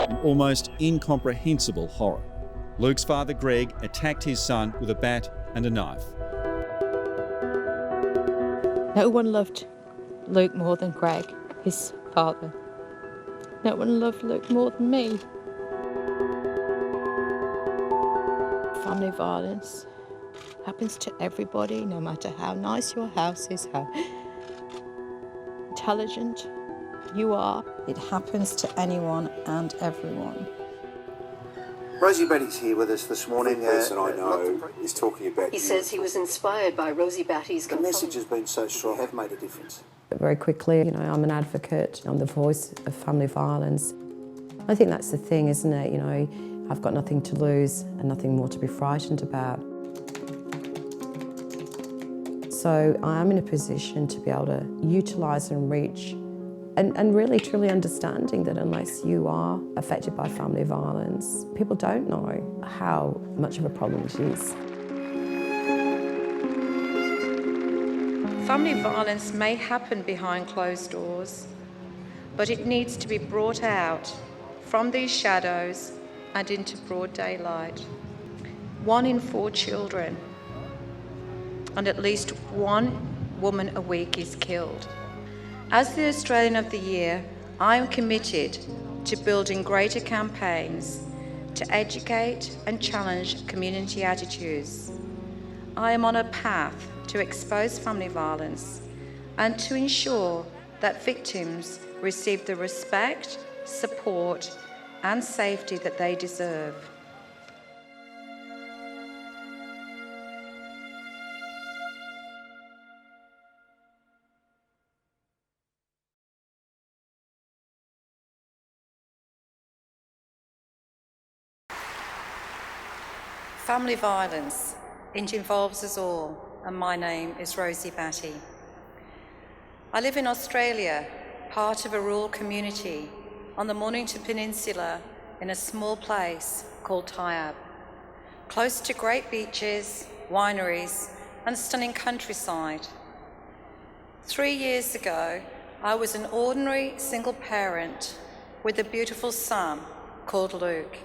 an almost incomprehensible horror. Luke's father, Greg, attacked his son with a bat and a knife. No one loved Luke more than Greg, his father. No one loved Luke more than me. Family violence happens to everybody, no matter how nice your house is, how intelligent you are. It happens to anyone and everyone. Rosie Batty's here with us this morning. The person I know is talking about He says he was inspired by Rosie Batty's The message has been so strong, have made a difference. Very quickly, I'm an advocate, I'm the voice of family violence. I think that's the thing, isn't it? I've got nothing to lose and nothing more to be frightened about. So I am in a position to be able to utilise and reach and really truly understanding that unless you are affected by family violence, people don't know how much of a problem it is. Family violence may happen behind closed doors, but it needs to be brought out from these shadows and into broad daylight. 1 in 4 children and at least 1 woman a week is killed. As the Australian of the Year, I am committed to building greater campaigns to educate and challenge community attitudes. I am on a path to expose family violence and to ensure that victims receive the respect, support, and safety that they deserve. Family violence, it involves us all, and my name is Rosie Batty. I live in Australia, part of a rural community on the Mornington Peninsula in a small place called Tyab, close to great beaches, wineries, and stunning countryside. 3 years ago, I was an ordinary single parent with a beautiful son called Luke,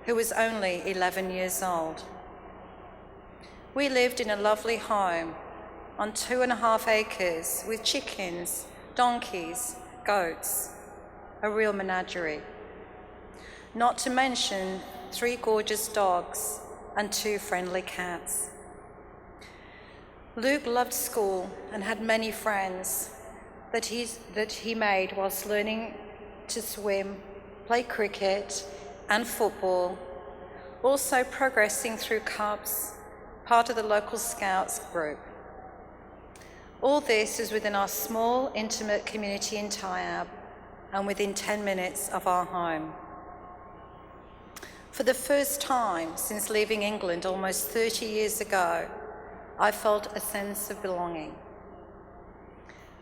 who was only 11 years old. We lived in a lovely home on 2.5 acres with chickens, donkeys, goats, a real menagerie. Not to mention 3 gorgeous dogs and 2 friendly cats. Luke loved school and had many friends that he made whilst learning to swim, play cricket and football, also progressing through Cubs, part of the local Scouts group. All this is within our small, intimate community in Tyab and within 10 minutes of our home. For the first time since leaving England almost 30 years ago, I felt a sense of belonging.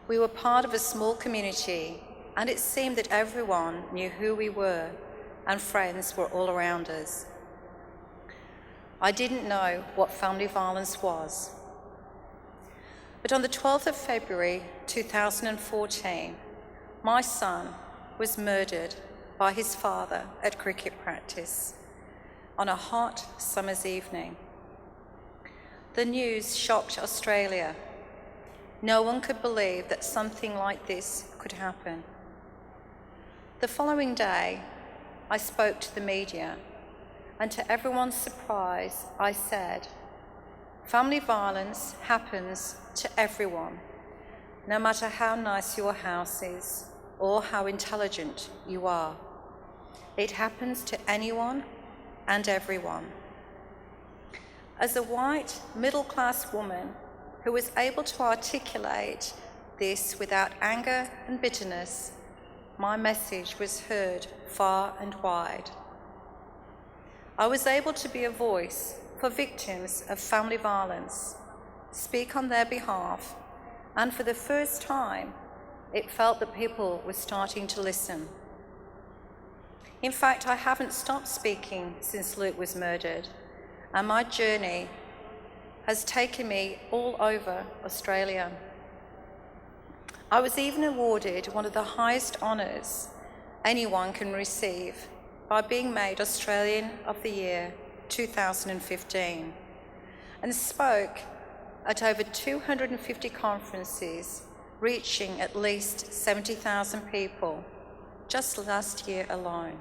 We were part of a small community, and it seemed that everyone knew who we were, and friends were all around us. I didn't know what family violence was. But on the 12th of February 2014, my son was murdered by his father at cricket practice on a hot summer's evening. The news shocked Australia. No one could believe that something like this could happen. The following day, I spoke to the media, and to everyone's surprise, I said, family violence happens to everyone, no matter how nice your house is or how intelligent you are. It happens to anyone and everyone. As a white, middle-class woman who was able to articulate this without anger and bitterness, my message was heard far and wide. I was able to be a voice for victims of family violence, speak on their behalf, and for the first time, it felt that people were starting to listen. In fact, I haven't stopped speaking since Luke was murdered, and my journey has taken me all over Australia. I was even awarded one of the highest honours anyone can receive by being made Australian of the Year 2015 and spoke at over 250 conferences, reaching at least 70,000 people just last year alone.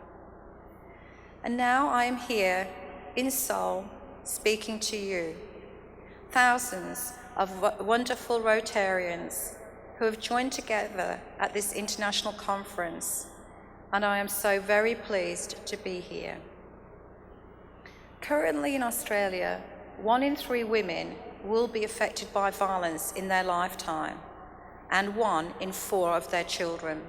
And now I am here in Seoul speaking to you, thousands of wonderful Rotarians who have joined together at this international conference, and I am so very pleased to be here. Currently in Australia, 1 in 3 women will be affected by violence in their lifetime, and 1 in 4 of their children.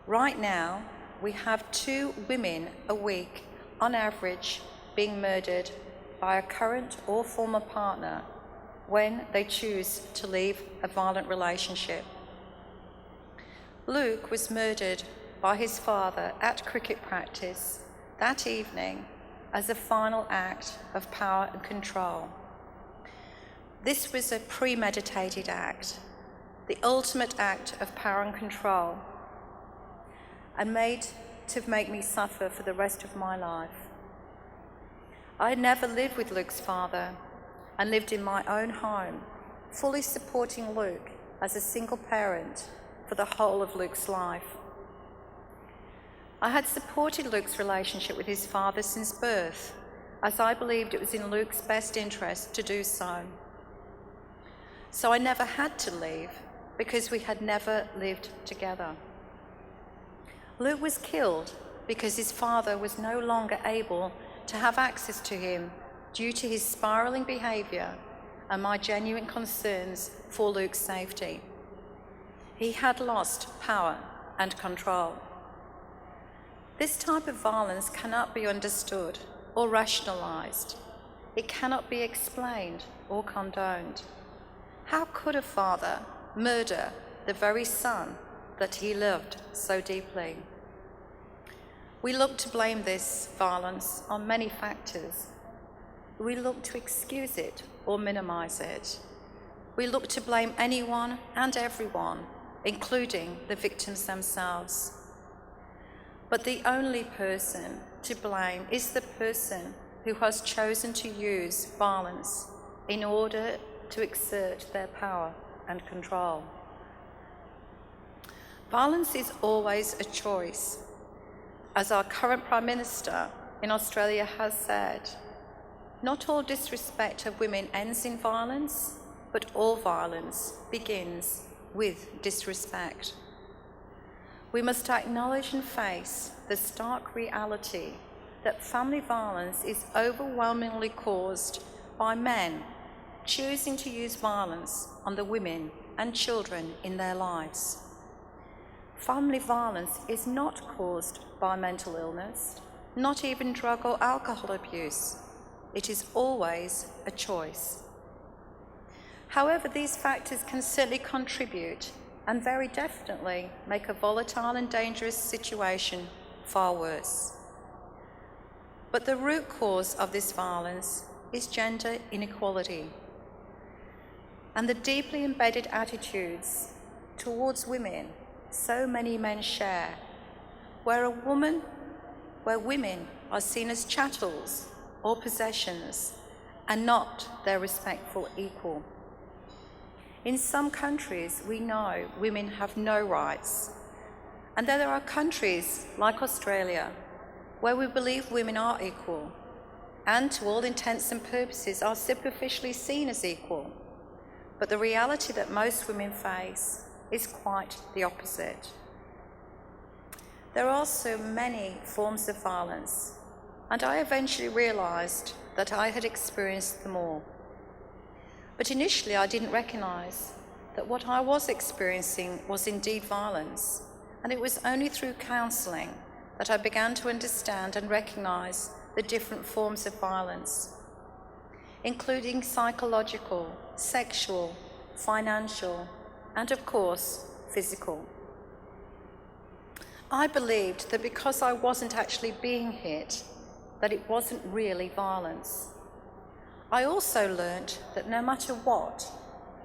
Right now, we have 2 women a week, on average, being murdered by a current or former partner when they choose to leave a violent relationship. Luke was murdered by his father at cricket practice that evening as a final act of power and control. This was a premeditated act, the ultimate act of power and control, and made to make me suffer for the rest of my life. I had never lived with Luke's father and lived in my own home, fully supporting Luke as a single parent for the whole of Luke's life. I had supported Luke's relationship with his father since birth, as I believed it was in Luke's best interest to do so. So I never had to leave because we had never lived together. Luke was killed because his father was no longer able to have access to him due to his spiralling behaviour and my genuine concerns for Luke's safety. He had lost power and control. This type of violence cannot be understood or rationalised. It cannot be explained or condoned. How could a father murder the very son that he loved so deeply? We look to blame this violence on many factors. We look to excuse it or minimise it. We look to blame anyone and everyone, including the victims themselves. But the only person to blame is the person who has chosen to use violence in order to exert their power and control. Violence is always a choice. As our current Prime Minister in Australia has said, not all disrespect of women ends in violence, but all violence begins with disrespect. We must acknowledge and face the stark reality that family violence is overwhelmingly caused by men choosing to use violence on the women and children in their lives. Family violence is not caused by mental illness, not even drug or alcohol abuse. It is always a choice. However, these factors can certainly contribute and very definitely make a volatile and dangerous situation far worse. But the root cause of this violence is gender inequality and the deeply embedded attitudes towards women so many men share, where women are seen as chattels or possessions and not their respectful equal. In some countries, we know women have no rights, and there are countries like Australia where we believe women are equal and to all intents and purposes are superficially seen as equal. But the reality that most women face is quite the opposite. There are also many forms of violence, and I eventually realised that I had experienced them all. But initially I didn't recognise that what I was experiencing was indeed violence, and it was only through counselling that I began to understand and recognise the different forms of violence, including psychological, sexual, financial, and of course, physical. I believed that because I wasn't actually being hit, that it wasn't really violence. I also learnt that no matter what,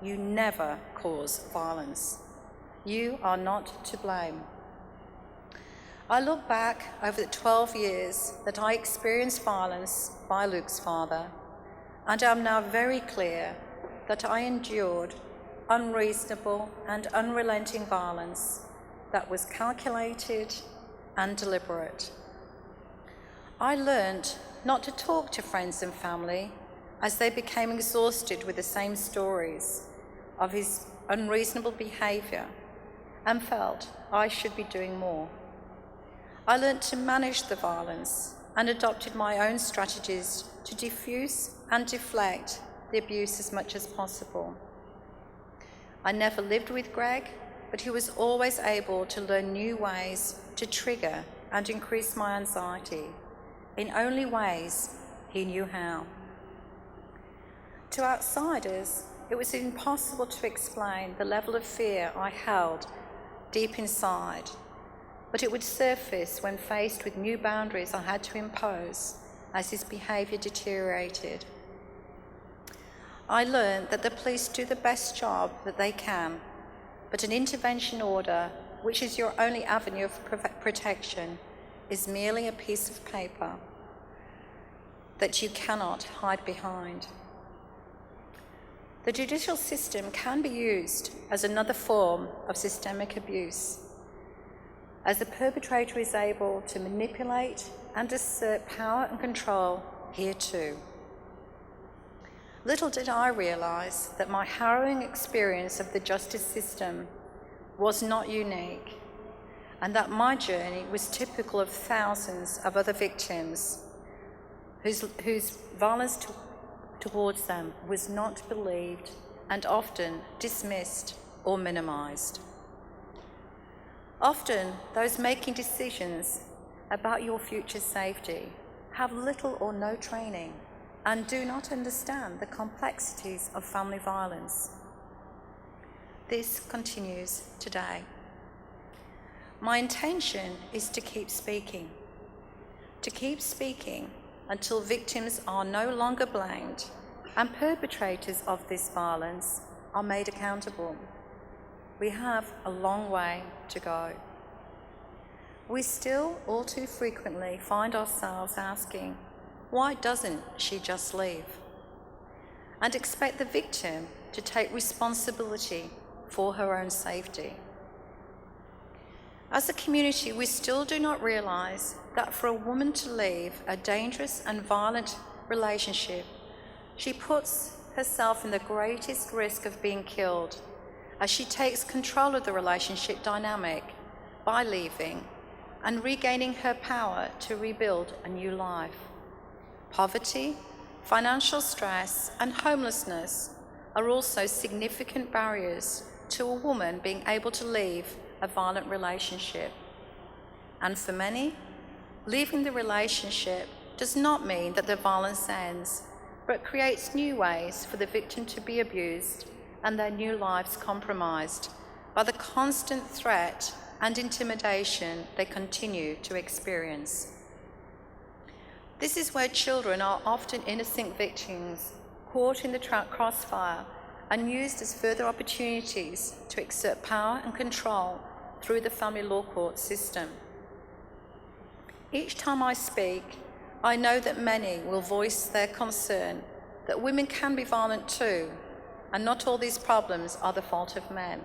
you never cause violence. You are not to blame. I look back over the 12 years that I experienced violence by Luke's father, and I'm now very clear that I endured unreasonable and unrelenting violence that was calculated and deliberate. I learned not to talk to friends and family as they became exhausted with the same stories of his unreasonable behaviour and felt I should be doing more. I learned to manage the violence and adopted my own strategies to diffuse and deflect the abuse as much as possible. I never lived with Greg, but he was always able to learn new ways to trigger and increase my anxiety in only ways he knew how. To outsiders, it was impossible to explain the level of fear I held deep inside, but it would surface when faced with new boundaries I had to impose as his behaviour deteriorated. I learned that the police do the best job that they can, but an intervention order, which is your only avenue of protection, is merely a piece of paper that you cannot hide behind. The judicial system can be used as another form of systemic abuse, as the perpetrator is able to manipulate and assert power and control here too. Little did I realise that my harrowing experience of the justice system was not unique, and that my journey was typical of thousands of other victims whose violence towards them was not believed and often dismissed or minimised. Often, those making decisions about your future safety have little or no training and do not understand the complexities of family violence. This continues today. My intention is to keep speaking until victims are no longer blamed and perpetrators of this violence are made accountable. We have a long way to go. We still all too frequently find ourselves asking, why doesn't she just leave? And expect the victim to take responsibility for her own safety. As a community, we still do not realise that for a woman to leave a dangerous and violent relationship, she puts herself in the greatest risk of being killed, as she takes control of the relationship dynamic by leaving and regaining her power to rebuild a new life. Poverty, financial stress, and homelessness are also significant barriers to a woman being able to leave a violent relationship. And for many, leaving the relationship does not mean that the violence ends, but creates new ways for the victim to be abused and their new lives compromised by the constant threat and intimidation they continue to experience. This is where children are often innocent victims, caught in the crossfire and used as further opportunities to exert power and control through the family law court system. Each time I speak, I know that many will voice their concern that women can be violent too, and not all these problems are the fault of men.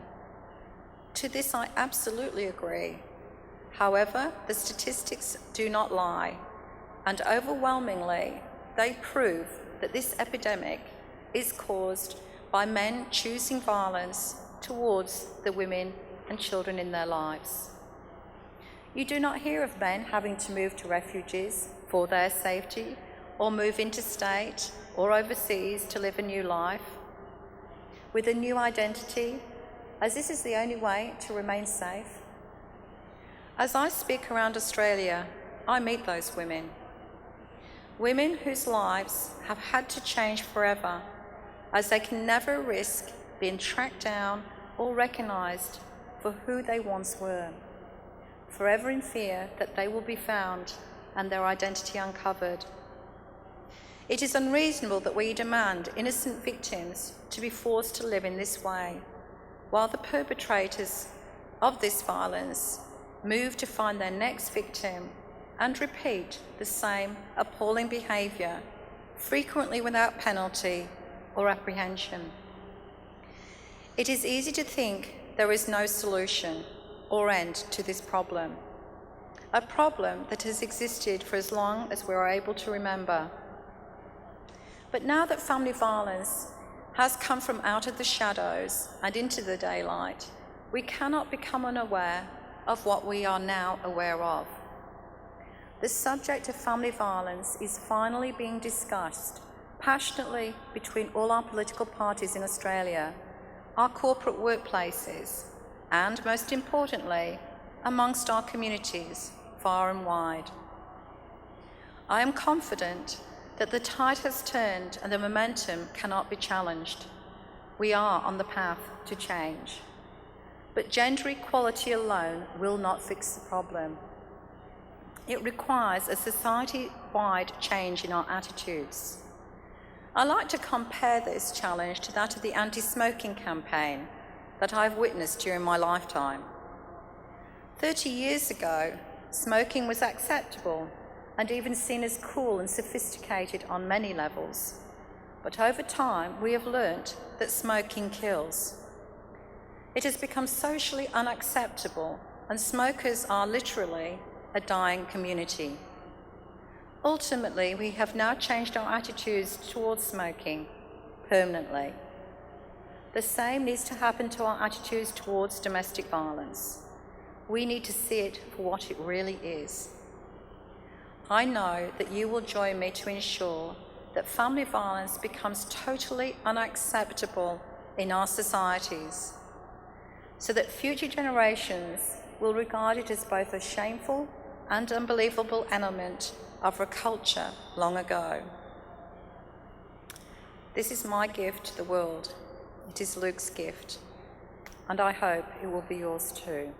To this I absolutely agree. However, the statistics do not lie, and overwhelmingly they prove that this epidemic is caused by men choosing violence towards the women and children in their lives. You do not hear of men having to move to refuges for their safety, or move interstate or overseas to live a new life with a new identity, as this is the only way to remain safe. As I speak around Australia, I meet those women. Women whose lives have had to change forever, as they can never risk being tracked down or recognised for who they once were, forever in fear that they will be found and their identity uncovered. It is unreasonable that we demand innocent victims to be forced to live in this way, while the perpetrators of this violence move to find their next victim, and repeat the same appalling behaviour, frequently without penalty or apprehension. It is easy to think there is no solution or end to this problem, a problem that has existed for as long as we are able to remember. But now that family violence has come from out of the shadows and into the daylight, we cannot become unaware of what we are now aware of. The subject of family violence is finally being discussed passionately between all our political parties in Australia, our corporate workplaces, and most importantly, amongst our communities far and wide. I am confident that the tide has turned and the momentum cannot be challenged. We are on the path to change. But gender equality alone will not fix the problem. It requires a society-wide change in our attitudes. I like to compare this challenge to that of the anti-smoking campaign that I've witnessed during my lifetime. 30 years ago, smoking was acceptable and even seen as cool and sophisticated on many levels. But over time, we have learnt that smoking kills. It has become socially unacceptable, and smokers are literally a dying community. Ultimately, we have now changed our attitudes towards smoking permanently. The same needs to happen to our attitudes towards domestic violence. We need to see it for what it really is. I know that you will join me to ensure that family violence becomes totally unacceptable in our societies, so that future generations will regard it as both a shameful and unbelievable element of a culture long ago. This is my gift to the world. It is Luke's gift, and I hope it will be yours too.